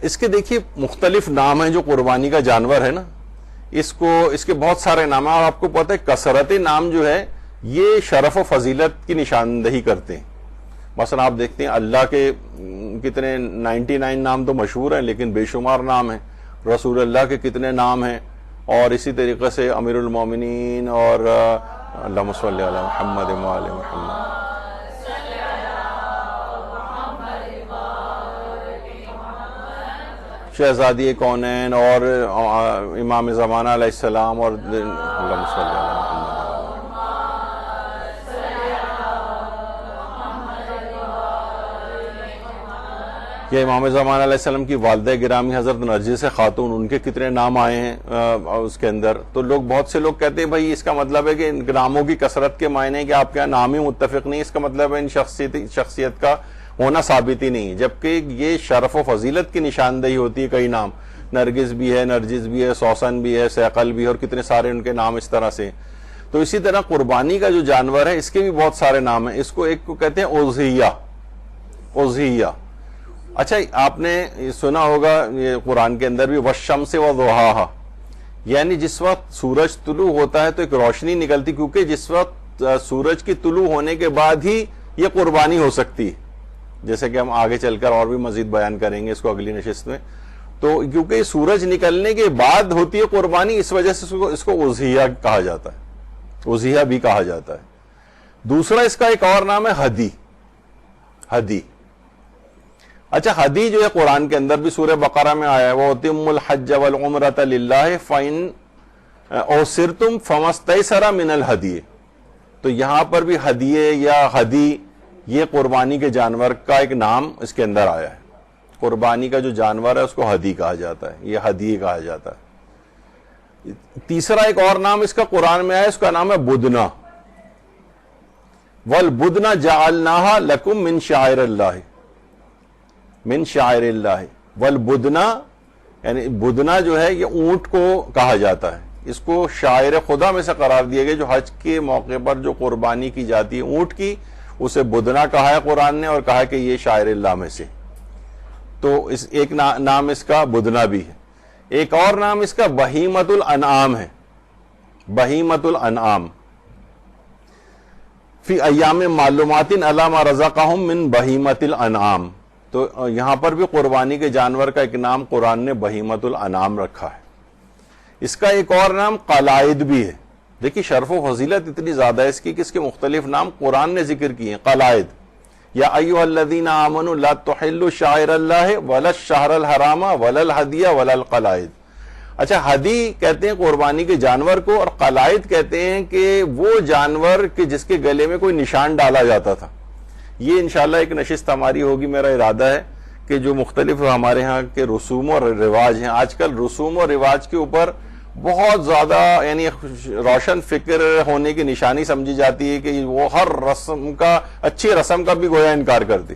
اس کے دیکھیے مختلف نام ہیں جو قربانی کا جانور ہے نا، اس کے بہت سارے نام ہیں، اور آپ کو پتہ ہے کثرت نام جو ہے یہ شرف و فضیلت کی نشاندہی کرتے ہیں. مثلا آپ دیکھتے ہیں اللہ کے کتنے 99 نام تو مشہور ہیں لیکن بے شمار نام ہیں، رسول اللہ کے کتنے نام ہیں، اور اسی طریقے سے امیر المومنین اور اللہم صلی علی محمد و آل محمد. شہزادی کونین اور امام زمانہ علیہ السلام اور اللہم صلی علی محمد. یہ امام زمانہ علیہ السلام کی والدہ گرامی حضرت نرجس خاتون، ان کے کتنے نام آئے ہیں اس کے اندر. تو بہت سے لوگ کہتے ہیں بھائی اس کا مطلب ہے کہ ان ناموں کی کثرت کے معنی کہ آپ کے یہاں نام ہی متفق نہیں، اس کا مطلب ہے ان شخصیت کا ہونا ثابت ہی نہیں، جبکہ یہ شرف و فضیلت کی نشاندہی ہوتی ہے. کئی نام نرگس بھی ہے، نرجس بھی ہے، سوسن بھی ہے، سیقل بھی ہے، اور کتنے سارے ان کے نام اس طرح سے. تو اسی طرح قربانی کا جو جانور ہے اس کے بھی بہت سارے نام ہیں. اس کو ایک کو کہتے ہیں اضحیہ. اچھا آپ نے سنا ہوگا یہ قرآن کے اندر بھی والشمس وضحاہا، یعنی جس وقت سورج طلوع ہوتا ہے تو ایک روشنی نکلتی، کیونکہ جس وقت سورج کی طلوع ہونے کے بعد ہی یہ قربانی ہو سکتی ہے، جیسے کہ ہم آگے چل کر اور بھی مزید بیان کریں گے اس کو اگلی نشست میں. تو کیونکہ سورج نکلنے کے بعد ہوتی ہے قربانی، اس وجہ سے اس کو اضحیہ کہا جاتا ہے، اضحیہ بھی کہا جاتا ہے. دوسرا اس کا ایک اور نام ہے ہدی. اچھا ہدی جو ہے قرآن کے اندر بھی سورہ بقرہ میں آیا ہے، وَأَتِمُّوا الْحَجَّ وَالْعُمْرَةَ لِلَّهِ فَإِنْ أُحْصِرْتُمْ فَمَا اسْتَيْسَرَ مِنَ الْهَدْيِ. تو یہاں پر بھی ہدیے یا ہدی یہ قربانی کے جانور کا ایک نام اس کے اندر آیا ہے. قربانی کا جو جانور ہے اس کو ہدی کہا جاتا ہے، یہ ہدی کہا جاتا ہے. تیسرا ایک اور نام اس کا قرآن میں آیا، اس کا نام ہے بدنا. وَالْبُدْنَ جَعَلْنَاهَا لَكُمْ مِنْ شَعَائِرِ اللَّهِ من شاعر اللہ. والبدنا یعنی بدنا جو ہے یہ اونٹ کو کہا جاتا ہے، اس کو شاعر خدا میں سے قرار دیا گیا. جو حج کے موقع پر جو قربانی کی جاتی ہے اونٹ کی، اسے بدنا کہا ہے قرآن نے، اور کہا کہ یہ شاعر اللہ میں سے. تو ایک نام اس کا بدنا بھی ہے. ایک اور نام اس کا بہیمت الانعام ہے. بہیمت الانعام فی ایام معلومات علی ما رزقہم من بہیمت الانعام. تو یہاں پر بھی قربانی کے جانور کا ایک نام قرآن نے بہیمت الانعام رکھا ہے. اس کا ایک اور نام قلائد بھی ہے. دیکھیے شرف و فضیلت اتنی زیادہ ہے اس کی کہ اس کے مختلف نام قرآن نے ذکر کیے ہیں. قلائد یا ایھا الذین آمنوا لا تحلوا شعائر اللہ ولا الشہر الحرام ولا الہدی ولا القلائد. اچھا ہدی کہتے ہیں قربانی کے جانور کو، اور قلائد کہتے ہیں کہ وہ جانور کہ جس کے گلے میں کوئی نشان ڈالا جاتا تھا. یہ انشاءاللہ ایک نشست ہماری ہوگی. میرا ارادہ ہے کہ جو مختلف ہمارے ہاں کے رسوم اور رواج ہیں، آج کل رسوم اور رواج کے اوپر بہت زیادہ یعنی روشن فکر ہونے کی نشانی سمجھی جاتی ہے کہ وہ ہر رسم کا، اچھی رسم کا بھی گویا انکار کرتی.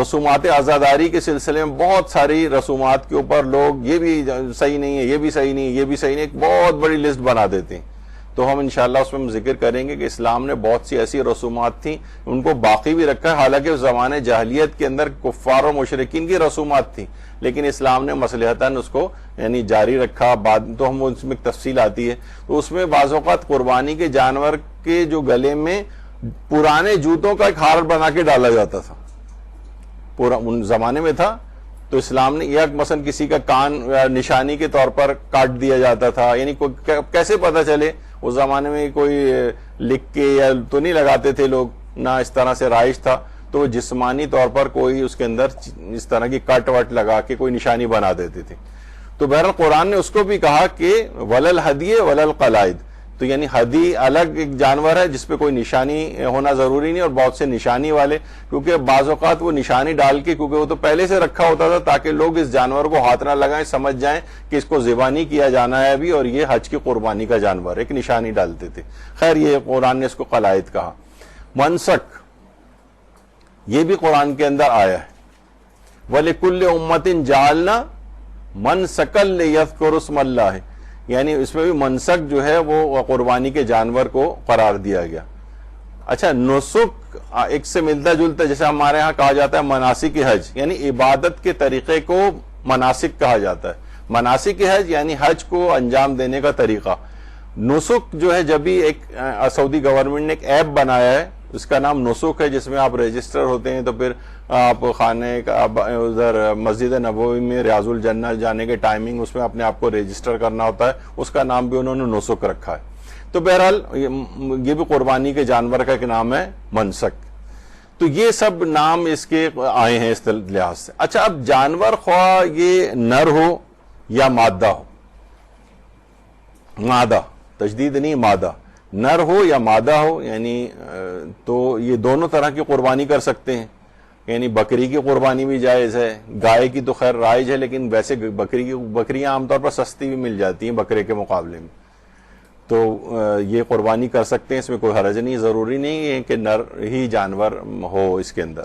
رسومات عزاداری کے سلسلے میں بہت ساری رسومات کے اوپر لوگ یہ بھی صحیح نہیں ہے، یہ بھی صحیح نہیں ہے، یہ بھی صحیح نہیں ہے، ایک بہت بڑی لسٹ بنا دیتے ہیں. تو ہم انشاءاللہ اس میں ذکر کریں گے کہ اسلام نے بہت سی ایسی رسومات تھیں ان کو باقی بھی رکھا ہے. حالانکہ اس زمانے جاہلیت کے اندر کفار و مشرکین کی رسومات تھیں، لیکن اسلام نے مصلحتاً اس کو یعنی جاری رکھا. بعد تو ہم اس میں تفصیل آتی ہے. تو اس میں بعض اوقات قربانی کے جانور کے جو گلے میں پرانے جوتوں کا ایک ہار بنا کے ڈالا جاتا تھا، پورا ان زمانے میں تھا. تو اسلام نے یا مثلا کسی کا کان نشانی کے طور پر کاٹ دیا جاتا تھا. یعنی کیسے پتہ چلے؟ اس زمانے میں کوئی لکھ کے یا تو نہیں لگاتے تھے لوگ، نہ اس طرح سے رائج تھا. تو جسمانی طور پر کوئی اس کے اندر اس طرح کی کٹ وٹ لگا کے کوئی نشانی بنا دیتے تھے. تو بہرحال قرآن نے اس کو بھی کہا کہ ولل ہدی ولل قلائد. تو یعنی ہدی الگ ایک جانور ہے جس پہ کوئی نشانی ہونا ضروری نہیں، اور بہت سے نشانی والے، کیونکہ بعض اوقات وہ نشانی ڈال کے، کیونکہ وہ تو پہلے سے رکھا ہوتا تھا تاکہ لوگ اس جانور کو ہاتھ نہ لگائیں، سمجھ جائیں کہ اس کو ذبح نہیں کیا جانا ہے ابھی، اور یہ حج کی قربانی کا جانور ہے، ایک نشانی ڈالتے تھے. خیر یہ قرآن نے اس کو قلائد کہا. منسک یہ بھی قرآن کے اندر آیا ہے. وَلِكُلِّ أُمَّةٍ جَعَلْنَا مَنْسَكًا لِيَذْكُرُوا اسْمَ اللَّهِ، یعنی اس میں بھی منسک جو ہے وہ قربانی کے جانور کو قرار دیا گیا. اچھا نسک ایک سے ملتا جلتا، جیسے ہمارے ہاں کہا جاتا ہے مناسک حج، یعنی عبادت کے طریقے کو مناسک کہا جاتا ہے. مناسک حج یعنی حج کو انجام دینے کا طریقہ. نسک جو ہے، جب بھی ایک سعودی گورنمنٹ نے ایک ایپ بنایا ہے، اس کا نام نسک ہے، جس میں آپ رجسٹر ہوتے ہیں، تو پھر آپ خانے کا ادھر مسجد نبوی میں ریاض الجنہ جانے کے ٹائمنگ اس میں اپنے آپ کو رجسٹر کرنا ہوتا ہے، اس کا نام بھی انہوں نے نسک رکھا ہے. تو بہرحال یہ بھی قربانی کے جانور کا ایک نام ہے منسک. تو یہ سب نام اس کے آئے ہیں اس لحاظ سے. اچھا اب جانور خواہ یہ نر ہو یا مادہ ہو، مادہ تجدید نہیں، مادہ نر ہو یا مادہ ہو، یعنی تو یہ دونوں طرح کی قربانی کر سکتے ہیں. یعنی بکری کی قربانی بھی جائز ہے، گائے کی تو خیر رائج ہے، لیکن ویسے بکریاں عام طور پر سستی بھی مل جاتی ہیں بکرے کے مقابلے میں، تو یہ قربانی کر سکتے ہیں، اس میں کوئی حرج نہیں. ضروری نہیں ہے کہ نر ہی جانور ہو اس کے اندر.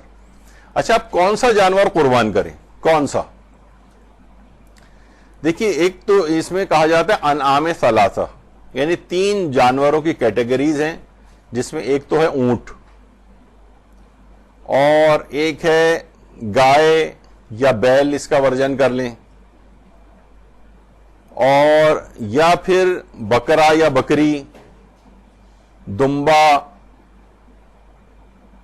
اچھا اب کون سا جانور قربان کریں، کون سا؟ دیکھیے ایک تو اس میں کہا جاتا ہے انعام ثلاثہ، یعنی 3 جانوروں کی کیٹیگریز ہیں، جس میں ایک تو ہے اونٹ، اور ایک ہے گائے یا بیل، اس کا ورژن کر لیں، اور یا پھر بکرا یا بکری، دمبا.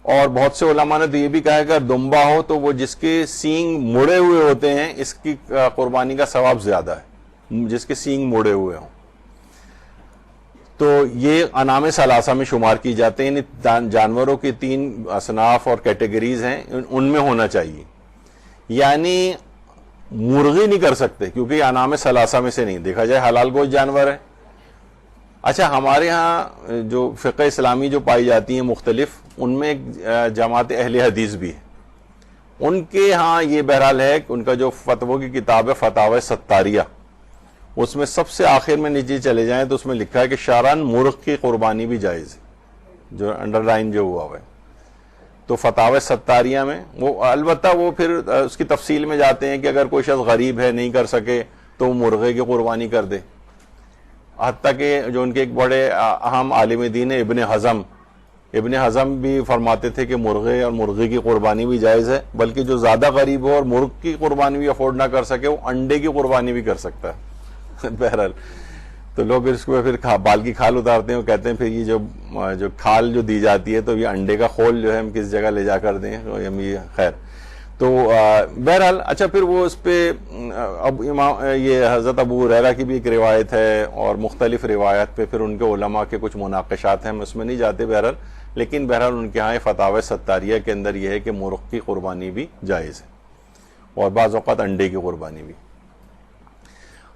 اور بہت سے علماء نے تو یہ بھی کہا ہے کہ اگر دمبا ہو تو وہ جس کے سینگ مڑے ہوئے ہوتے ہیں، اس کی قربانی کا ثواب زیادہ ہے، جس کے سینگ مڑے ہوئے ہوں. تو یہ انعام ثلاثہ میں شمار کی جاتے ہیں، یعنی جانوروں کی 3 اصناف اور کیٹیگریز ہیں، ان میں ہونا چاہیے. یعنی مرغی نہیں کر سکتے کیونکہ یہ انعام ثلاثہ میں سے نہیں، دیکھا جائے حلال گوشت جانور ہے. اچھا ہمارے ہاں جو فقہ اسلامی جو پائی جاتی ہیں مختلف، ان میں ایک جماعت اہل حدیث بھی ہے، ان کے ہاں یہ بہرحال ہے کہ ان کا جو فتووں کی کتاب ہے فتاوی ستاریہ، اس میں سب سے آخر میں نیچے چلے جائیں تو اس میں لکھا ہے کہ شرعاً مرغ کی قربانی بھی جائز ہے، جو انڈر لائن جو ہوا ہے. تو فتاوی ستاریہ میں وہ البتہ وہ پھر اس کی تفصیل میں جاتے ہیں کہ اگر کوئی شخص غریب ہے نہیں کر سکے تو وہ مرغے کی قربانی کر دے. حتیٰ کہ جو ان کے ایک بڑے اہم عالم دین ابن حزم بھی فرماتے تھے کہ مرغے اور مرغی کی قربانی بھی جائز ہے، بلکہ جو زیادہ غریب ہو اور مرغ کی قربانی بھی افورڈ نہ کر سکے وہ انڈے کی قربانی بھی کر سکتا ہے. بہرحال تو لوگ اس کو پھر بال کی کھال اتارتے ہیں، وہ کہتے ہیں پھر یہ جو کھال جو دی جاتی ہے تو یہ انڈے کا خول جو ہے ہم کس جگہ لے جا کر دیں، خیر. تو بہرحال اچھا پھر وہ اس پہ اب یہ حضرت ابو ہریرہ کی بھی ایک روایت ہے، اور مختلف روایت پہ پھر ان کے علماء کے کچھ مناقشات ہیں، ہم اس میں نہیں جاتے بہرحال. لیکن بہرحال ان کے ہاں فتاوی ستاریہ کے اندر یہ ہے کہ مرغ کی قربانی بھی جائز ہے، اور بعض اوقات انڈے کی قربانی بھی.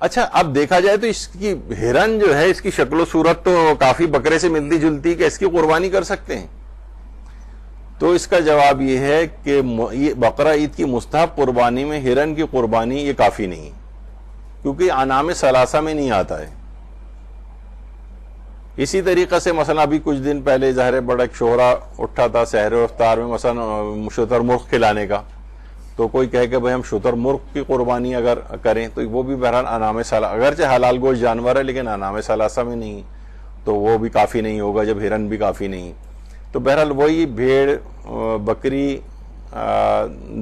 اچھا اب دیکھا جائے تو اس کی ہرن جو ہے، اس کی شکل و صورت تو کافی بکرے سے ملتی جلتی، کہ اس کی قربانی کر سکتے ہیں؟ تو اس کا جواب یہ ہے کہ یہ بقرہ عید کی مستحب قربانی میں ہرن کی قربانی یہ کافی نہیں، کیونکہ انعام ثلاثہ میں نہیں آتا ہے. اسی طریقے سے مثلا ابھی کچھ دن پہلے ظاہر بڑا ایک شہرا اٹھا تھا سحر و افطار میں مثلا شتر مرغ کھلانے کا، تو کوئی کہے کہ بھئی ہم شتر مرغ کی قربانی اگر کریں تو وہ بھی بہرحال انعام ثلاثہ، اگرچہ حلال گوشت جانور ہے لیکن انعام ثلاثہ میں نہیں، تو وہ بھی کافی نہیں ہوگا جب ہرن بھی کافی نہیں. تو بہرحال وہی بھیڑ، بکری،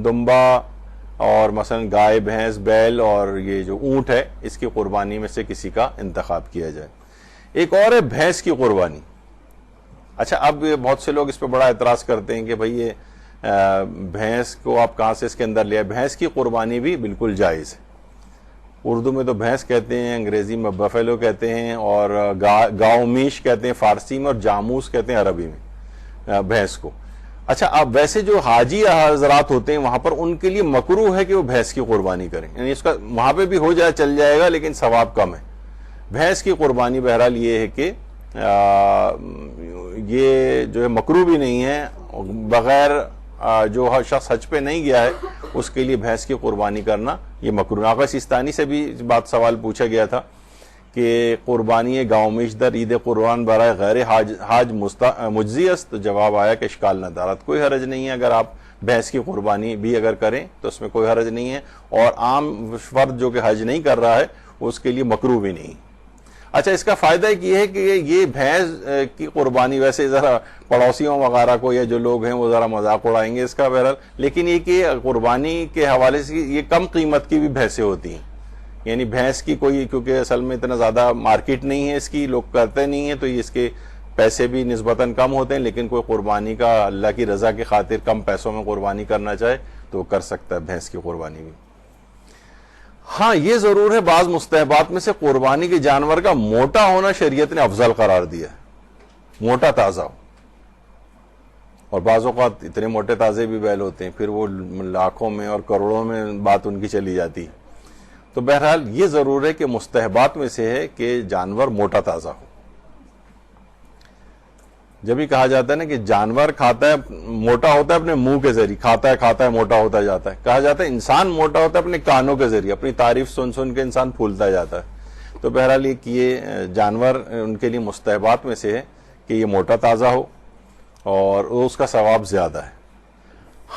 دمبا، اور مثلا گائے، بھینس، بیل اور یہ جو اونٹ ہے، اس کی قربانی میں سے کسی کا انتخاب کیا جائے. ایک اور ہے بھینس کی قربانی. اچھا اب بہت سے لوگ اس پہ بڑا اعتراض کرتے ہیں کہ بھئی یہ بھینس کو آپ کہاں سے اس کے اندر لیا. بھینس کی قربانی بھی بالکل جائز ہے. اردو میں تو بھینس کہتے ہیں، انگریزی میں بفیلو کہتے ہیں، اور گاؤ میش کہتے ہیں فارسی میں، اور جاموس کہتے ہیں عربی میں بھینس کو. اچھا اب ویسے جو حاجی حضرات ہوتے ہیں وہاں پر ان کے لیے مکروہ ہے کہ وہ بھینس کی قربانی کریں، یعنی اس کا وہاں پہ بھی ہو جائے چل جائے گا لیکن ثواب کم ہے. بھینس کی قربانی بہرحال یہ ہے کہ یہ جو ہے مکروہ بھی نہیں ہے، بغیر جو شخص حج پہ نہیں گیا ہے اس کے لیے بھینس کی قربانی کرنا یہ مکروہ. آقا سیستانی سے بھی بات سوال پوچھا گیا تھا کہ قربانی گاؤں میش در عید قربان برائے غیر حاج مجزی است، تو جواب آیا کہ اشکال نہ دارت، کوئی حرج نہیں ہے اگر آپ بھینس کی قربانی بھی اگر کریں تو اس میں کوئی حرج نہیں ہے، اور عام فرد جو کہ حج نہیں کر رہا ہے اس کے لیے مکروہ بھی نہیں. اچھا، اس کا فائدہ ایک یہ ہے کہ یہ بھینس کی قربانی، ویسے ذرا پڑوسیوں وغیرہ کو یا جو لوگ ہیں وہ ذرا مذاق اڑائیں گے اس کا بہرحال، لیکن یہ کہ قربانی کے حوالے سے یہ کم قیمت کی بھی بھینسیں ہوتی ہیں. یعنی بھینس کی کوئی، کیونکہ اصل میں اتنا زیادہ مارکیٹ نہیں ہے اس کی، لوگ کرتے نہیں ہیں، تو یہ اس کے پیسے بھی نسبتاً کم ہوتے ہیں. لیکن کوئی قربانی کا اللہ کی رضا کی خاطر کم پیسوں میں قربانی کرنا چاہے تو وہ کر سکتا ہے بھینس کی قربانی بھی. ہاں یہ ضرور ہے، بعض مستحبات میں سے قربانی کے جانور کا موٹا ہونا شریعت نے افضل قرار دیا ہے، موٹا تازہ ہو. اور بعض اوقات اتنے موٹے تازے بھی بیل ہوتے ہیں، پھر وہ لاکھوں میں اور کروڑوں میں بات ان کی چلی جاتی ہے. تو بہرحال یہ ضرور ہے کہ مستحبات میں سے ہے کہ جانور موٹا تازہ ہو. جب ہی کہا جاتا ہے نا کہ جانور کھاتا ہے، موٹا ہوتا ہے اپنے منہ کے ذریعے، کھاتا ہے موٹا ہوتا جاتا ہے. کہا جاتا ہے انسان موٹا ہوتا ہے اپنے کانوں کے ذریعے، اپنی تعریف سن سن کے انسان پھولتا جاتا ہے. تو بہرحال یہ جانور ان کے لیے مستحبات میں سے ہے کہ یہ موٹا تازہ ہو اور اس کا ثواب زیادہ ہے.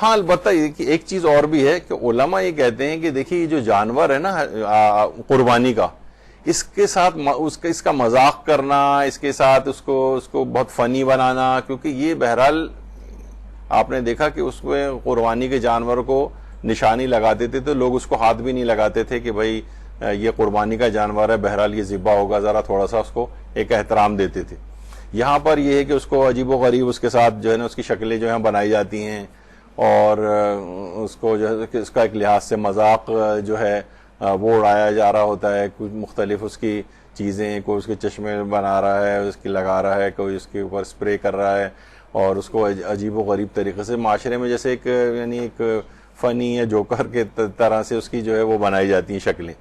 ہاں البتہ ایک چیز اور بھی ہے کہ علماء یہ کہتے ہیں کہ دیکھیے یہ جو جانور ہے نا قربانی کا، اس کے ساتھ اس کا مذاق کرنا، اس کے ساتھ اس کو بہت فنی بنانا، کیونکہ یہ بہرحال آپ نے دیکھا کہ اس میں قربانی کے جانور کو نشانی لگاتے تھے تو لوگ اس کو ہاتھ بھی نہیں لگاتے تھے کہ بھائی یہ قربانی کا جانور ہے، بہرحال یہ ذبح ہوگا، ذرا تھوڑا سا اس کو ایک احترام دیتے تھے. یہاں پر یہ ہے کہ اس کو عجیب و غریب اس کے ساتھ جو ہے نا اس کی شکلیں جو ہیں بنائی جاتی ہیں، اور اس کو جو ہے اس کا ایک لحاظ سے مذاق جو ہے وہ اڑایا جا رہا ہوتا ہے. کچھ مختلف اس کی چیزیں، کوئی اس کے چشمے بنا رہا ہے، اس کی لگا رہا ہے، کوئی اس کے اوپر اسپرے کر رہا ہے، اور اس کو عجیب و غریب طریقے سے معاشرے میں جیسے ایک یعنی ایک فنی یا جوکر کے طرح سے اس کی جو ہے وہ بنائی جاتی ہیں شکلیں.